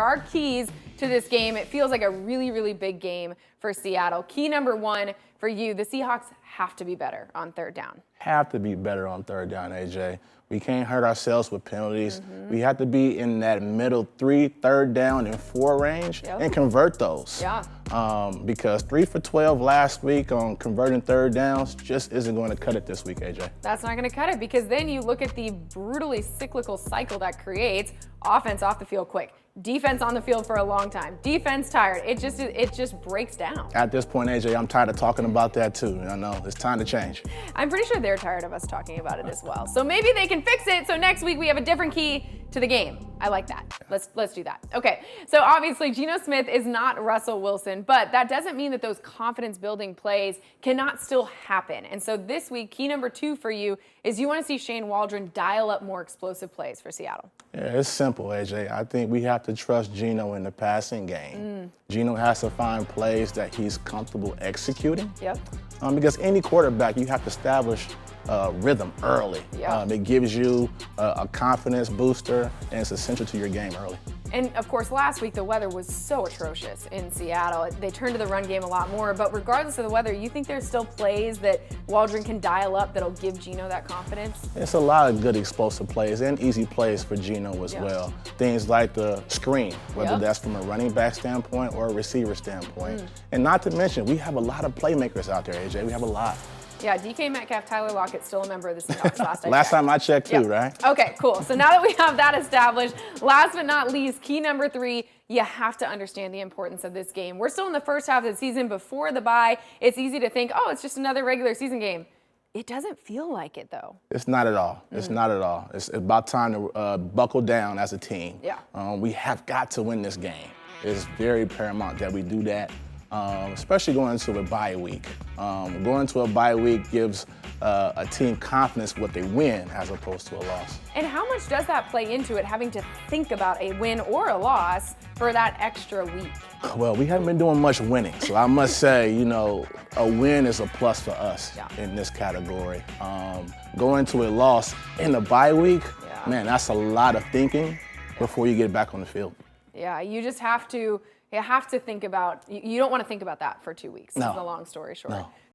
are keys to this game. It feels like a really, really big game for Seattle. Key number one for you, the Seahawks have to be better on third down. Have to be better on third down, AJ. We can't hurt ourselves with penalties. We have to be in that middle 3, third down and 4 range and convert those. Yeah. Because 3 for 12 last week on converting third downs just isn't going to cut it this week, AJ. That's not going to cut it because then you look at the brutally cyclical cycle that creates offense off the field quick. Defense on the field for a long time. Defense tired. It just breaks down. At this point, AJ, I'm tired of talking about that too. I know it's time to change. I'm pretty sure they're tired of us talking about it as well. So maybe they can fix it. So next week we have a different key to the game. I like that. Let's do that. Okay. So obviously Geno Smith is not Russell Wilson, but that doesn't mean that those confidence building plays cannot still happen. And so this week, key number 2 for you is you want to see Shane Waldron dial up more explosive plays for Seattle. Yeah, it's simple, AJ. I think we have to trust Geno in the passing game. Geno has to find plays that he's comfortable executing. Yep. Because any quarterback, you have to establish rhythm early. Yeah. It gives you a confidence booster, and it's essential to your game early. And of course, last week the weather was so atrocious in Seattle. They turned to the run game a lot more, but regardless of the weather, you think there's still plays that Waldron can dial up that'll give Geno that confidence? It's a lot of good explosive plays and easy plays for Geno as well. Things like the screen, whether that's from a running back standpoint or a receiver standpoint. And not to mention, we have a lot of playmakers out there, AJ. We have a lot. Yeah, DK Metcalf, Tyler Lockett, still a member of the Seahawks last time I checked too, right? Okay, cool. So now that we have that established, last but not least, key number 3, you have to understand the importance of this game. We're still in the first half of the season before the bye. It's easy to think, oh, it's just another regular season game. It doesn't feel like it, though. It's not at all. It's not at all. It's about time to buckle down as a team. Yeah. We have got to win this game. It's very paramount that we do that. Especially going into a bye week. Going to a bye week gives a team confidence what they win as opposed to a loss. And how much does that play into it, having to think about a win or a loss for that extra week? Well, we haven't been doing much winning, so I must say, a win is a plus for us in this category. Going to a loss in a bye week, man, that's a lot of thinking before you get back on the field. Yeah, you just have to. You have to think about, you don't want to think about that for 2 weeks. No. Is the long story short. No.